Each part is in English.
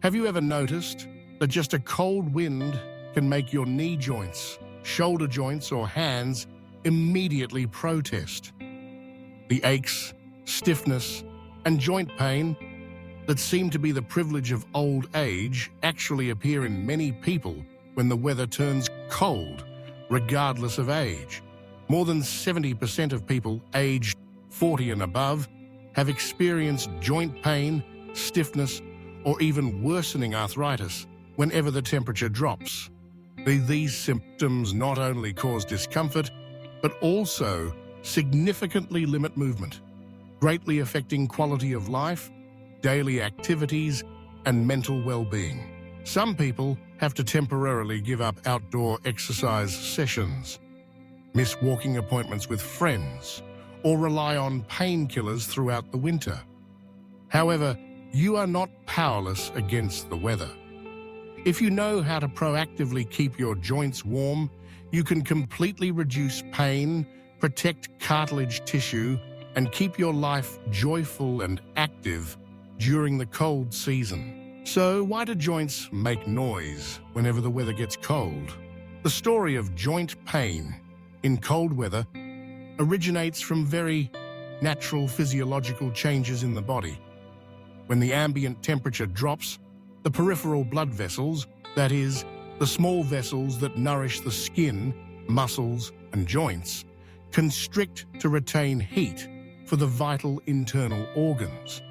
Have you ever noticed that just a cold wind can make your knee joints, shoulder joints, or hands immediately protest? The aches, stiffness, and joint pain that seem to be the privilege of old age actually appear in many people when the weather turns cold, regardless of age. More than 70% of people aged 40 and above have experienced joint pain, stiffness, or even worsening arthritis whenever the temperature drops. These symptoms not only cause discomfort, but also significantly limit movement, greatly affecting quality of life, daily activities, and mental well-being. Some people have to temporarily give up outdoor exercise sessions, miss walking appointments with friends, or rely on painkillers throughout the winter. However, you are not powerless against the weather. If you know how to proactively keep your joints warm, you can completely reduce pain, protect cartilage tissue, and keep your life joyful and active during the cold season. So, why do joints make noise whenever the weather gets cold? The story of joint pain in cold weather originates from very natural physiological changes in the body. When the ambient temperature drops, the peripheral blood vessels, that is, the small vessels that nourish the skin, muscles, and joints, constrict to retain heat for the vital internal organs.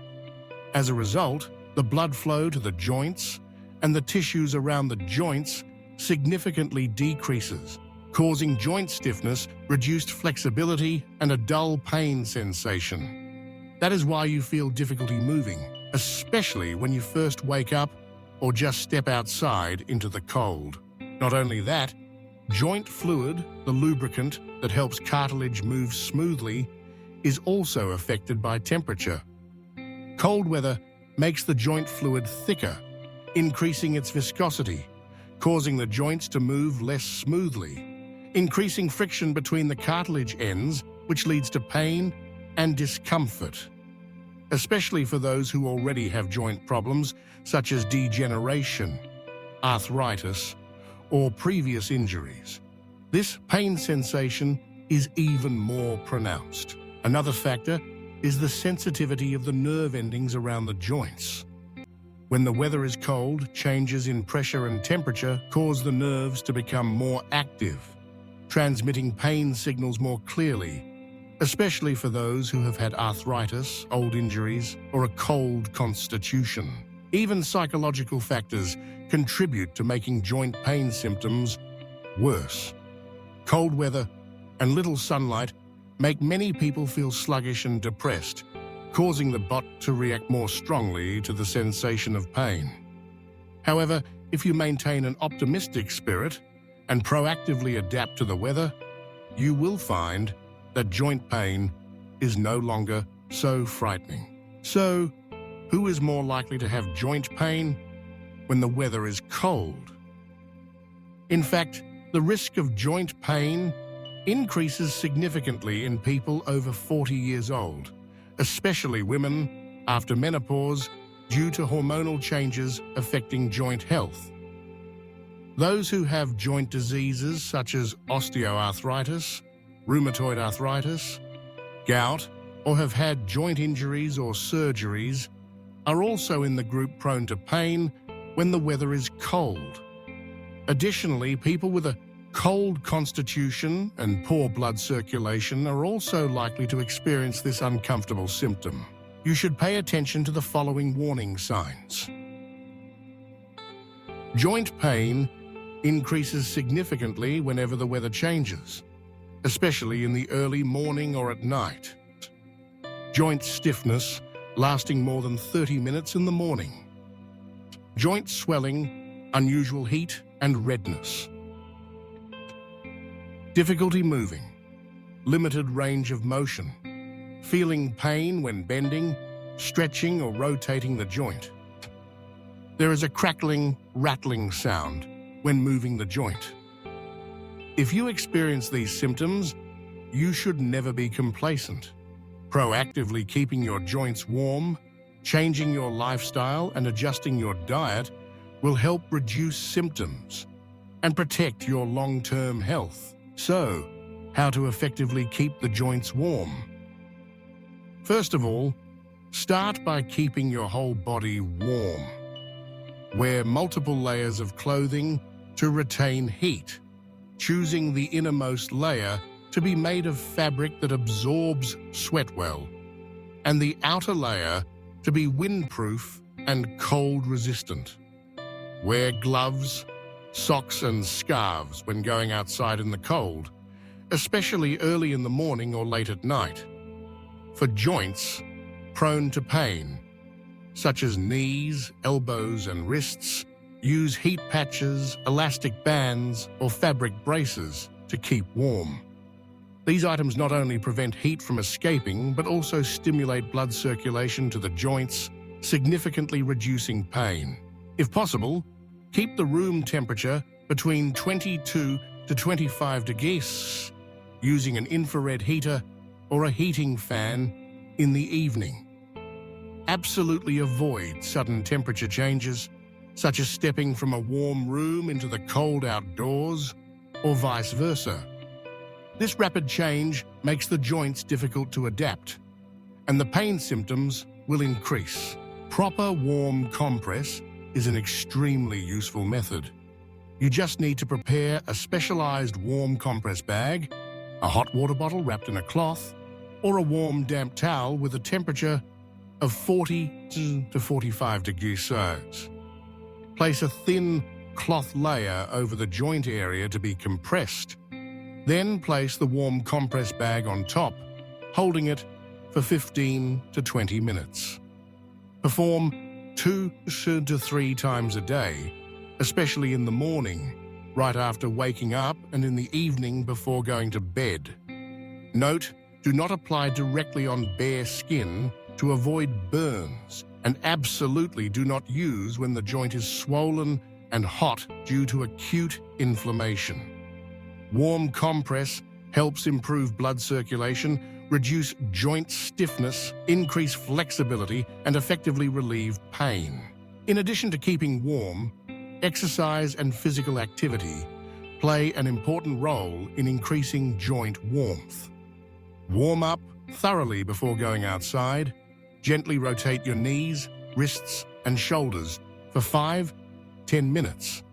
As a result, the blood flow to the joints and the tissues around the joints significantly decreases, causing joint stiffness, reduced flexibility, and a dull pain sensation. That is why you feel difficulty moving, especially when you first wake up or just step outside into the cold. Not only that, joint fluid, the lubricant that helps cartilage move smoothly, is also affected by temperature. Cold weather makes the joint fluid thicker, increasing its viscosity, causing the joints to move less smoothly, increasing friction between the cartilage ends, which leads to pain and discomfort, especially for those who already have joint problems such as degeneration, arthritis, or previous injuries. This pain sensation is even more pronounced. Another factor is the sensitivity of the nerve endings around the joints. When the weather is cold, changes in pressure and temperature cause the nerves to become more active, transmitting pain signals more clearly, especially for those who have had arthritis, old injuries, or a cold constitution. Even psychological factors contribute to making joint pain symptoms worse. Cold weather and little sunlight make many people feel sluggish and depressed, causing the body to react more strongly to the sensation of pain. However, if you maintain an optimistic spirit and proactively adapt to the weather, you will find that joint pain is no longer so frightening. So, who is more likely to have joint pain when the weather is cold? In fact, the risk of joint pain increases significantly in people over 40 years old, especially women after menopause due to hormonal changes affecting joint health. Those who have joint diseases such as osteoarthritis, rheumatoid arthritis, gout, or have had joint injuries or surgeries are also in the group prone to pain when the weather is cold. Additionally, people with a cold constitution and poor blood circulation are also likely to experience this uncomfortable symptom. You should pay attention to the following warning signs. Joint pain increases significantly whenever the weather changes, especially in the early morning or at night. Joint stiffness lasting more than 30 minutes in the morning. Joint swelling, unusual heat, and redness. Difficulty moving, limited range of motion, feeling pain when bending, stretching, or rotating the joint. There is a crackling, rattling sound when moving the joint. If you experience these symptoms, you should never be complacent. Proactively keeping your joints warm Changing your lifestyle and adjusting your diet will help reduce symptoms and protect your long-term health. So, how to effectively keep the joints warm? First of all, start by keeping your whole body warm. Wear multiple layers of clothing to retain heat, choosing the innermost layer to be made of fabric that absorbs sweat well, and the outer layer to be windproof and cold-resistant. Wear gloves, socks and scarves when going outside in the cold, especially early in the morning or late at night. For joints prone to pain, such as knees, elbows and wrists, use heat patches, elastic bands or fabric braces to keep warm. These items not only prevent heat from escaping, but also stimulate blood circulation to the joints, significantly reducing pain. If possible, keep the room temperature between 22 to 25 degrees, using an infrared heater or a heating fan in the evening. Absolutely avoid sudden temperature changes, such as stepping from a warm room into the cold outdoors, or vice versa. This rapid change makes the joints difficult to adapt, and the pain symptoms will increase. Proper warm compress is an extremely useful method. You just need to prepare a specialized warm compress bag, a hot water bottle wrapped in a cloth, or a warm damp towel with a temperature of 40 to 45 degrees Celsius. Place a thin cloth layer over the joint area to be compressed. Then place the warm compress bag on top, holding it for 15 to 20 minutes. Perform 2 to 3 times a day, especially in the morning, right after waking up, and in the evening before going to bed. Note, do not apply directly on bare skin to avoid burns, and absolutely do not use when the joint is swollen and hot due to acute inflammation. Warm compress helps improve blood circulation, reduce joint stiffness, increase flexibility, and effectively relieve pain. In addition to keeping warm, exercise and physical activity play an important role in increasing joint warmth. Warm up thoroughly before going outside. Gently rotate your knees, wrists, and shoulders for 5-10 minutes.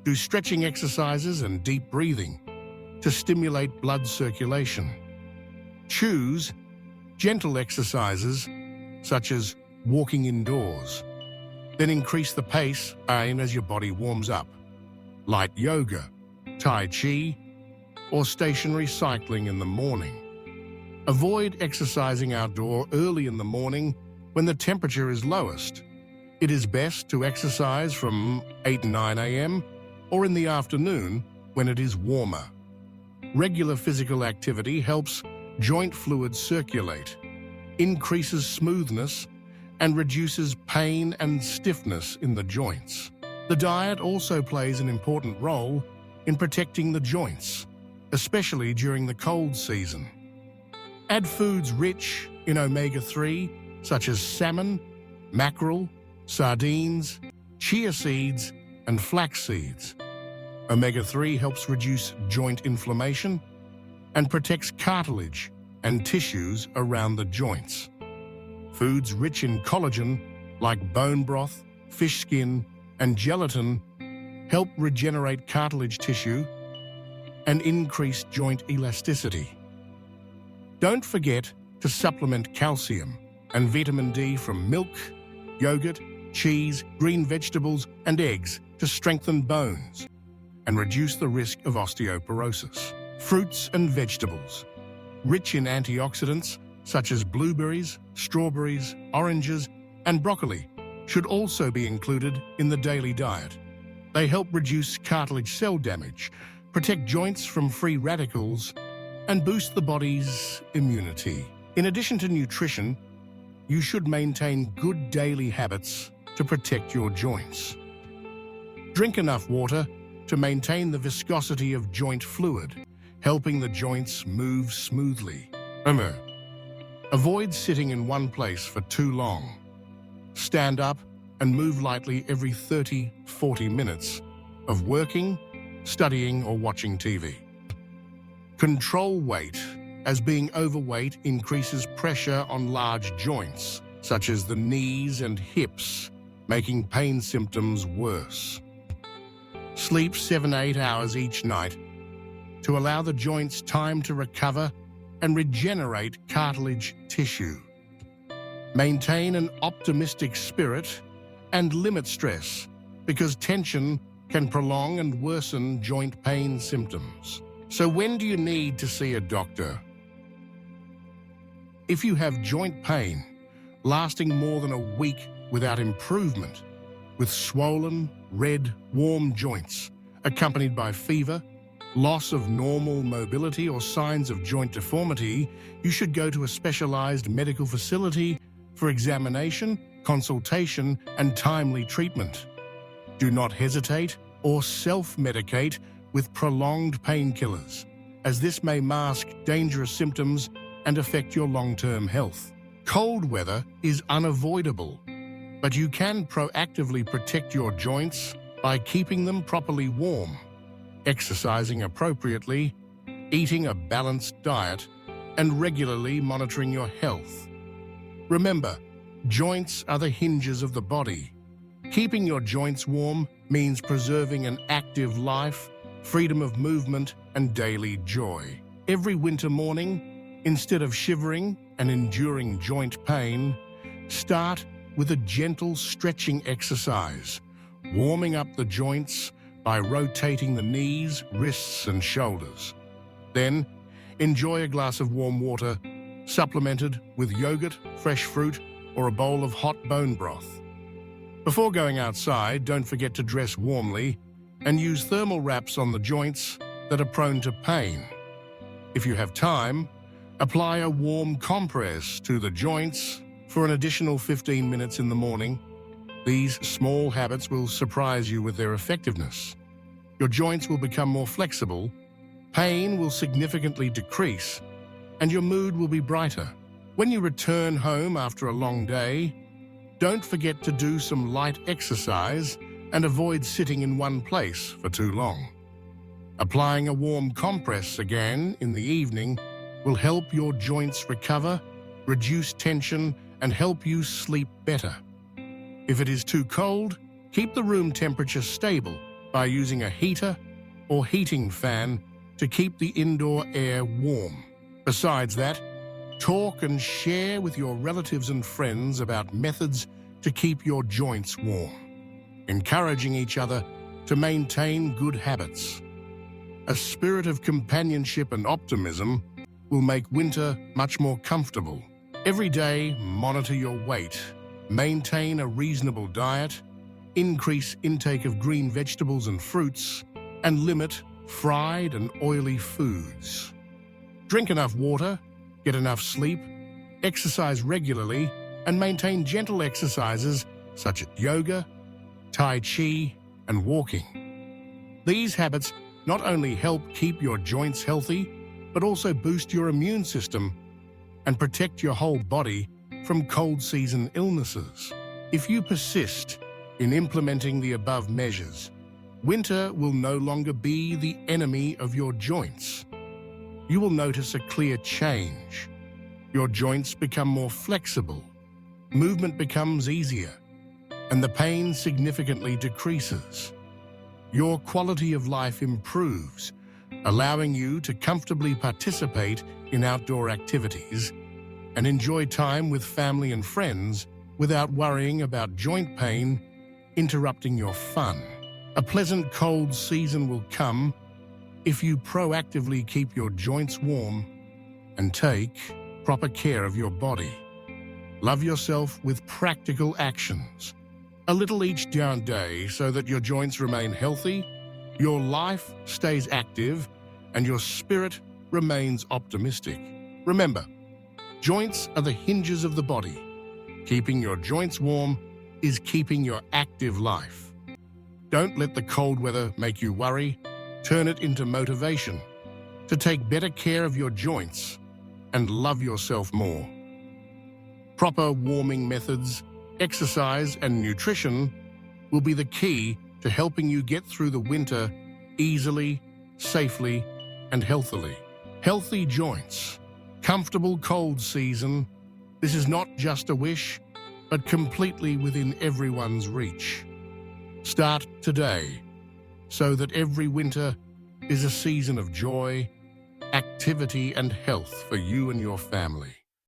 Do stretching exercises and deep breathing to stimulate blood circulation. Choose gentle exercises such as walking indoors. Then increase the pace as your body warms up. Light yoga, tai chi, or stationary cycling in the morning. Avoid exercising outdoor early in the morning when the temperature is lowest. It is best to exercise from 8-9 a.m. or in the afternoon when it is warmer. Regular physical activity helps joint fluid circulate, increases smoothness, and reduces pain and stiffness in the joints. The diet also plays an important role in protecting the joints, especially during the cold season. Add foods rich in omega-3, such as salmon, mackerel, sardines, chia seeds, and flax seeds. Omega-3 helps reduce joint inflammation and protects cartilage and tissues around the joints. Foods rich in collagen, like bone broth, fish skin, and gelatin, help regenerate cartilage tissue and increase joint elasticity. Don't forget to supplement calcium and vitamin D from milk, yogurt, cheese, green vegetables, and eggs to strengthen bones and reduce the risk of osteoporosis. Fruits and vegetables, rich in antioxidants such as blueberries, strawberries, oranges, and broccoli, should also be included in the daily diet. They help reduce cartilage cell damage, protect joints from free radicals, and boost the body's immunity. In addition to nutrition, you should maintain good daily habits to protect your joints. Drink enough water to maintain the viscosity of joint fluid, helping the joints move smoothly. Avoid sitting in one place for too long. stand up, and move lightly every 30-40 minutes of working, studying, or watching TV. Control weight, as being overweight increases pressure on large joints, such as the knees and hips, making pain symptoms worse. Sleep 7-8 hours each night to allow the joints time to recover and regenerate cartilage tissue. Maintain an optimistic spirit and limit stress, because tension can prolong and worsen joint pain symptoms. So when do you need to see a doctor? If you have joint pain lasting more than a week without improvement, with swollen, red, warm joints, accompanied by fever, loss of normal mobility, or signs of joint deformity, you should go to a specialized medical facility for examination, consultation, and timely treatment. Do not hesitate or self-medicate with prolonged painkillers, as this may mask dangerous symptoms and affect your long-term health. Cold weather is unavoidable, but you can proactively protect your joints by keeping them properly warm, exercising appropriately, eating a balanced diet, and regularly monitoring your health. Remember, joints are the hinges of the body. Keeping your joints warm means preserving an active life, freedom of movement, and daily joy. Every winter morning, instead of shivering and enduring joint pain, start with a gentle stretching exercise, warming up the joints by rotating the knees, wrists, and shoulders. Then, enjoy a glass of warm water, supplemented with yogurt, fresh fruit, or a bowl of hot bone broth. Before going outside, don't forget to dress warmly and use thermal wraps on the joints that are prone to pain. If you have time, apply a warm compress to the joints for an additional 15 minutes in the morning. These small habits will surprise you with their effectiveness. Your joints will become more flexible, pain will significantly decrease, and your mood will be brighter. When you return home after a long day, don't forget to do some light exercise and avoid sitting in one place for too long. Applying a warm compress again in the evening will help your joints recover, reduce tension, and help you sleep better. If it is too cold, keep the room temperature stable by using a heater or heating fan to keep the indoor air warm. Besides that, talk and share with your relatives and friends about methods to keep your joints warm, encouraging each other to maintain good habits. A spirit of companionship and optimism will make winter much more comfortable. Every day, monitor your weight, maintain a reasonable diet, increase intake of green vegetables and fruits, and limit fried and oily foods. Drink enough water, get enough sleep, exercise regularly, and maintain gentle exercises such as yoga, tai chi, and walking. These habits not only help keep your joints healthy, but also boost your immune system and protect your whole body from cold season illnesses. If you persist in implementing the above measures, winter will no longer be the enemy of your joints. You will notice a clear change. Your joints become more flexible, movement becomes easier, and the pain significantly decreases. Your quality of life improves, allowing you to comfortably participate in outdoor activities and enjoy time with family and friends without worrying about joint pain interrupting your fun. A pleasant cold season will come if you proactively keep your joints warm and take proper care of your body. Love yourself with practical actions. A little each day so that your joints remain healthy, your life stays active, and your spirit remains optimistic. Remember, joints are the hinges of the body. Keeping your joints warm is keeping your active life. Don't let the cold weather make you worry. Turn it into motivation to take better care of your joints and love yourself more. Proper warming methods, Exercise and nutrition will be the key to helping you get through the winter easily, safely, and healthily. Healthy joints, comfortable cold season. This is not just a wish, but completely within everyone's reach. Start today so that every winter is a season of joy, activity, and health for you and your family.